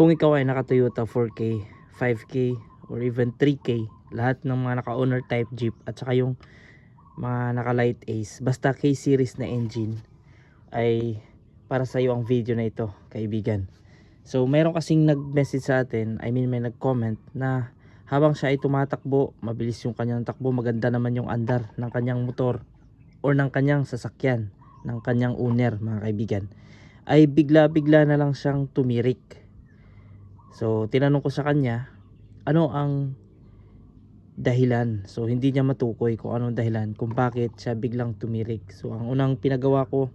Kung ikaw ay naka Toyota 4K, 5K, or even 3K, lahat ng mga naka owner type Jeep at saka yung mga naka light Ace, basta K series na engine, ay para sa iyo ang video na ito, kaibigan. So meron kasing nag-message sa atin, may nag-comment na habang siya ay tumatakbo, mabilis yung kanyang takbo, maganda naman yung andar ng kanyang motor or ng kanyang sasakyan, ng kanyang owner, mga kaibigan, ay bigla-bigla na lang siyang tumirik. So tinanong ko sa kanya, ano ang dahilan? So hindi niya matukoy kung anong dahilan kung bakit siya biglang tumirik. So ang unang pinagawa ko,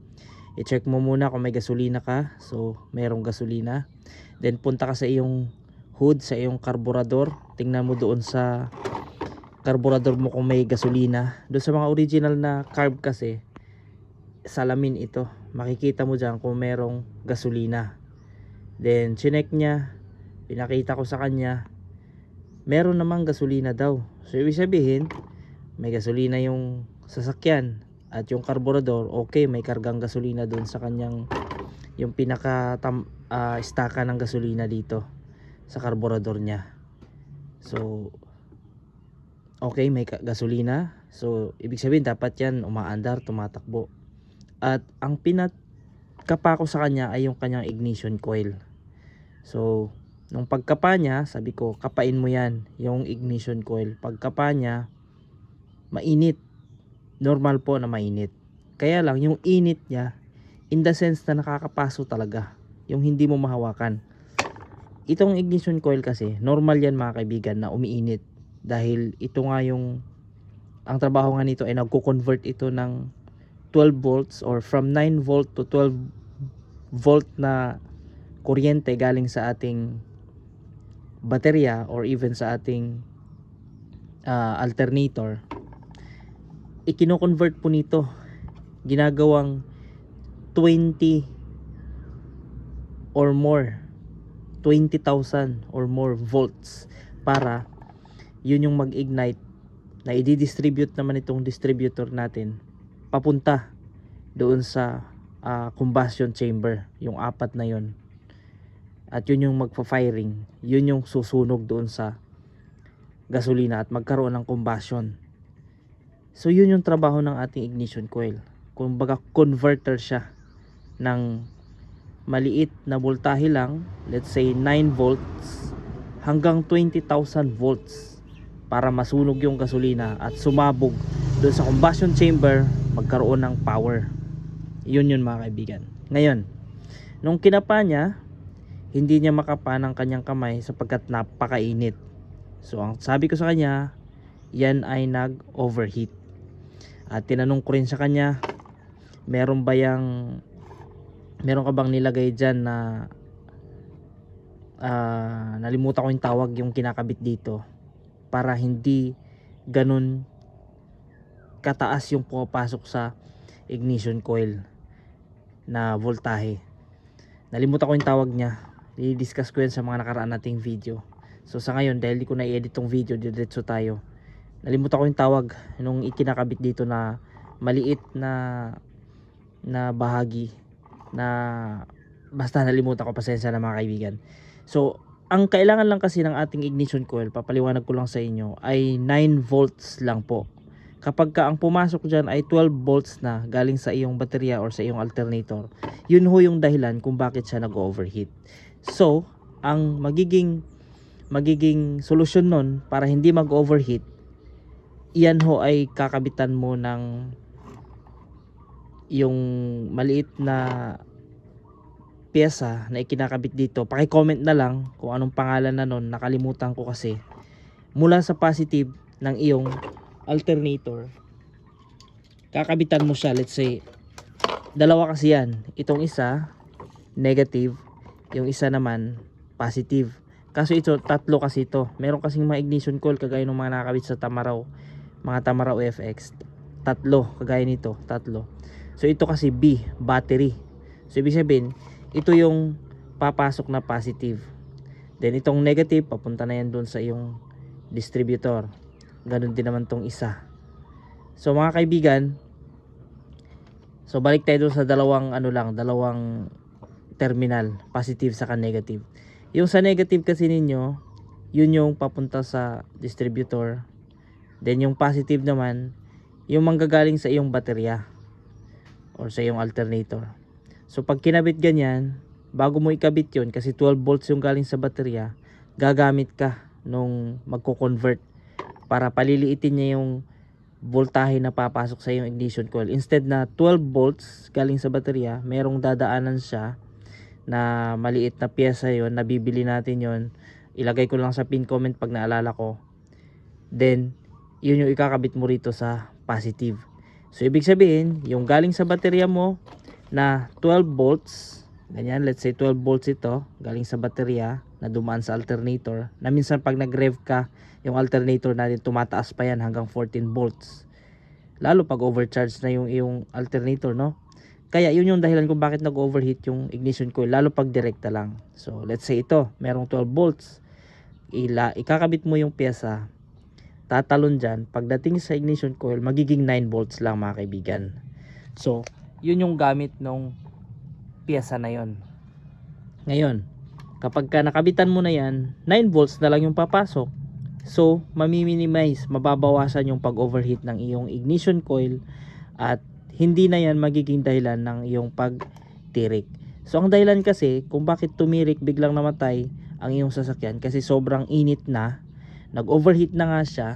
i-check mo muna kung may gasolina ka. So mayroong gasolina. Then punta ka sa iyong hood, sa iyong karburador. Tingnan mo doon sa karburador mo kung may gasolina. Doon sa mga original na carb kasi, salamin ito. Makikita mo dyan kung mayroong gasolina. Then chinek niya, pinakita ko sa kanya, meron namang gasolina daw. So ibig sabihin, may gasolina yung sasakyan at yung karburador, okay, may kargang gasolina doon sa kanyang, yung pinaka staka ng gasolina dito sa karburador niya. So okay, may gasolina. So ibig sabihin dapat yan umaandar, tumatakbo. At ang pinakapa ko sa kanya ay yung kanyang ignition coil. So nung pagkapa niya, sabi ko, kapain mo yan, yung ignition coil. Pagkapa niya, mainit. Normal po na mainit. Kaya lang, yung init niya, in the sense na nakakapaso talaga. Yung hindi mo mahawakan. Itong ignition coil kasi, normal yan mga kaibigan na umiinit. Dahil ito nga yung, ang trabaho nga nito ay nagko-convert ito ng 12 volts or from 9 volt to 12 volt na kuryente galing sa ating baterya or even sa ating alternator. Ikino-convert po nito, ginagawang 20 or more, 20,000 or more volts para yun yung mag-ignite na i-distribute naman itong distributor natin papunta doon sa combustion chamber, yung apat na yun. At yun yung magpa-firing, yun yung susunog doon sa gasolina at magkaroon ng combustion. So yun yung trabaho ng ating ignition coil. Kumbaga converter siya ng maliit na voltahe lang, let's say 9 volts hanggang 20,000 volts para masunog yung gasolina at sumabog doon sa combustion chamber, magkaroon ng power. Yun mga kaibigan. Ngayon, nung kinapa niya, hindi niya makapa ng kanyang kamay sapagkat napakainit. So ang sabi ko sa kanya, yan ay nag-overheat. At tinanong ko rin sa kanya, meron ka bang nilagay dyan na nalimutan ko yung tawag, yung kinakabit dito para hindi ganun kataas yung pumapasok sa ignition coil na voltahe. Nalimutan ko yung tawag niya, i-discuss ko yan sa mga nakaraan nating video. So sa ngayon, dahil di ko na-edit tong video, diretso tayo. Nalimutan ko yung tawag nung ikinakabit dito na maliit na bahagi na basta nalimutan ko, pasensya na mga kaibigan. So ang kailangan lang kasi ng ating ignition coil, papaliwanag ko lang sa inyo, ay 9 volts lang po. Kapag ang pumasok dyan ay 12 volts na galing sa iyong baterya or sa iyong alternator, yun ho yung dahilan kung bakit siya nag-overheat. So ang magiging solusyon nun para hindi mag-overheat, iyan ho ay kakabitan mo ng yung maliit na pyesa na ikinakabit dito. Paki-comment na lang kung anong pangalan na nun, nakalimutan ko kasi. Mula sa positive ng iyong alternator, kakabitan mo siya, let's say dalawa kasi yan, itong isa negative, yung isa naman positive. Kaso ito, tatlo kasi ito. Meron kasing mga ignition coil kagaya ng mga nakakabit sa Tamaraw, mga Tamaraw FX, tatlo, kagaya nito, tatlo. So ito kasi B, battery. So ibig sabihin, ito yung papasok na positive. Then itong negative, papunta na yan doon sa iyong distributor. Ganun din naman tong isa. So mga kaibigan, so balik tayo doon sa dalawang terminal, positive saka negative. Yung sa negative kasi ninyo, yun yung papunta sa distributor. Then yung positive naman, yung manggagaling sa iyong baterya or sa iyong alternator. So pag kinabit ganyan, bago mo ikabit yun, kasi 12 volts yung galing sa baterya, gagamit ka nung magko-convert para paliliitin niya yung voltahe na papasok sa iyong ignition coil. Instead na 12 volts galing sa baterya, merong dadaanan siya na maliit na pyesa yon, nabibili natin yon. Ilagay ko lang sa pin comment pag naalala ko. Then yun yung ikakabit mo rito sa positive. So ibig sabihin, yung galing sa baterya mo na 12 volts, ganyan, let's say 12 volts ito, galing sa baterya na dumaan sa alternator, na minsan pag nag-rev ka, yung alternator natin tumataas pa yan hanggang 14 volts. Lalo pag overcharge na yung alternator, no? Kaya yun yung dahilan kung bakit nag-overheat yung ignition coil, lalo pag direkta lang. So let's say ito, merong 12 volts. Ikakabit mo yung pyesa, tatalon dyan. Pagdating sa ignition coil, magiging 9 volts lang mga kaibigan. So yun yung gamit ng pyesa na yon. Ngayon, kapag ka nakabitan mo na yan, 9 volts na lang yung papasok. So mamiminimize, mababawasan yung pag-overheat ng iyong ignition coil, at hindi na yan magiging dahilan ng iyong pagtirik. So ang dahilan kasi kung bakit tumirik, biglang namatay ang iyong sasakyan, kasi sobrang init na, nag-overheat na nga siya,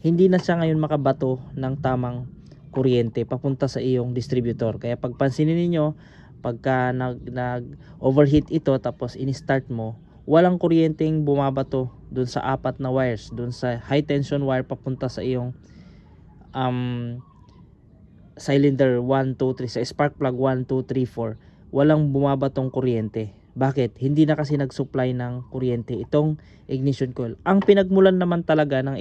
hindi na siya ngayon makabato ng tamang kuryente papunta sa iyong distributor. Kaya pagpansinin niyo, pagka nag-overheat ito tapos in-start mo, walang kuryenteng bumabato dun sa apat na wires, dun sa high tension wire papunta sa iyong cylinder 1, 2, 3, sa spark plug 1, 2, 3, 4, walang bumabatong kuryente. Bakit? Hindi na kasi nag-supply ng kuryente itong ignition coil. Ang pinagmulan naman talaga ng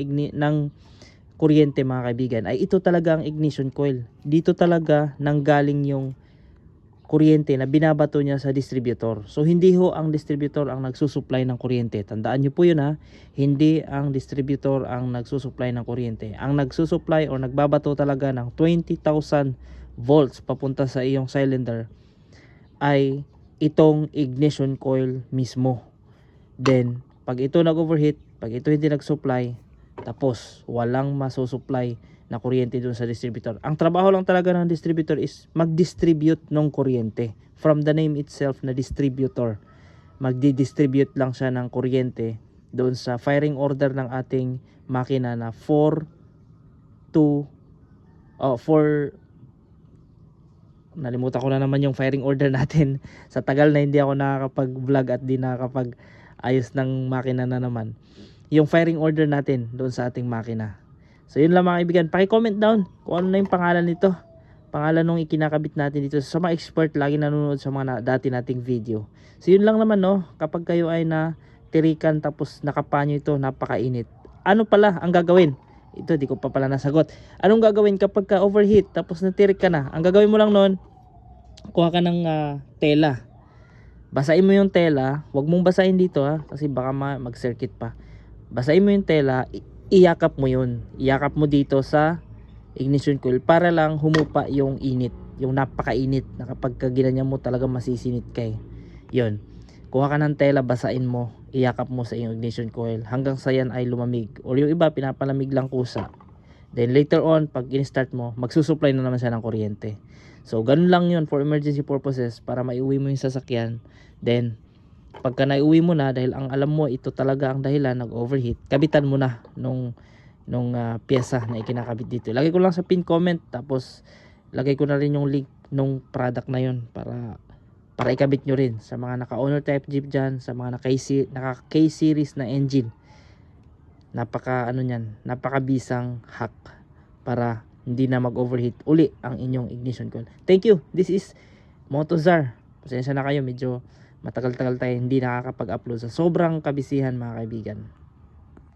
kuryente mga kaibigan ay ito talaga ang ignition coil. Dito talaga nanggaling yung kuryente na binabato niya sa distributor. So hindi ho ang distributor ang nagsusupply ng kuryente. Tandaan niyo po yun ha. Hindi ang distributor ang nagsusupply ng kuryente. Ang nagsusupply o nagbabato talaga ng 20,000 volts papunta sa iyong cylinder ay itong ignition coil mismo. Then pag ito nag-overheat, pag ito hindi nag-supply, tapos walang masusupply na kuryente dun sa distributor. Ang trabaho lang talaga ng distributor is mag-distribute ng kuryente. From the name itself na distributor, magdi-distribute lang siya ng kuryente doon sa firing order ng ating makina na 4 nalimutan ko na naman yung firing order natin. Sa tagal na hindi ako nakakapag-vlog at di nakakapag-ayos ng makina na naman. Yung firing order natin doon sa ating makina. So yun lang mga kaibigan, paki-comment down kung ano na yung pangalan nito. Pangalan nung ikinakabit natin dito. Sa mga expert, lagi nanonood sa mga dati nating video. So yun lang naman no, kapag kayo ay natirikan tapos nakapanyo ito, napakainit. Ano pala ang gagawin? Ito di ko pa pala nasagot. Anong gagawin kapag ka overheat tapos natirik ka na? Ang gagawin mo lang noon, kuha ka ng tela. Basahin mo yung tela, wag mong basahin dito ha, kasi baka mag-circuit pa. Basahin mo yung tela, iyakap mo yun. Iyakap mo dito sa ignition coil para lang humupa yung init, yung napakainit na kapag ginanyan mo talaga masisinit kay. Yun. Kuha ka ng tela, basain mo, iyakap mo sa iyong ignition coil hanggang sa yan ay lumamig. O yung iba, pinapalamig lang kusa. Then later on, pag in-start mo, magsusupply na naman siya ng kuryente. So, ganun lang yun for emergency purposes para maiuwi mo yung sasakyan. Then, pagka naiuwi mo na, dahil ang alam mo ito talaga ang dahilan nag-overheat, kabitan mo na nung pyesa na ikinakabit dito. Lagay ko lang sa pin comment, tapos lagay ko na rin yung link nung product na yun para ikabit nyo rin sa mga naka-owner type Jeep dyan, sa mga naka K-series na engine. Napakabisang hack para hindi na mag-overheat uli ang inyong ignition coil. Thank you. This is Motozar. Pasensya na kayo, medyo matagal-tagal tayo hindi nakakapag-upload sa sobrang kabisihan mga kaibigan.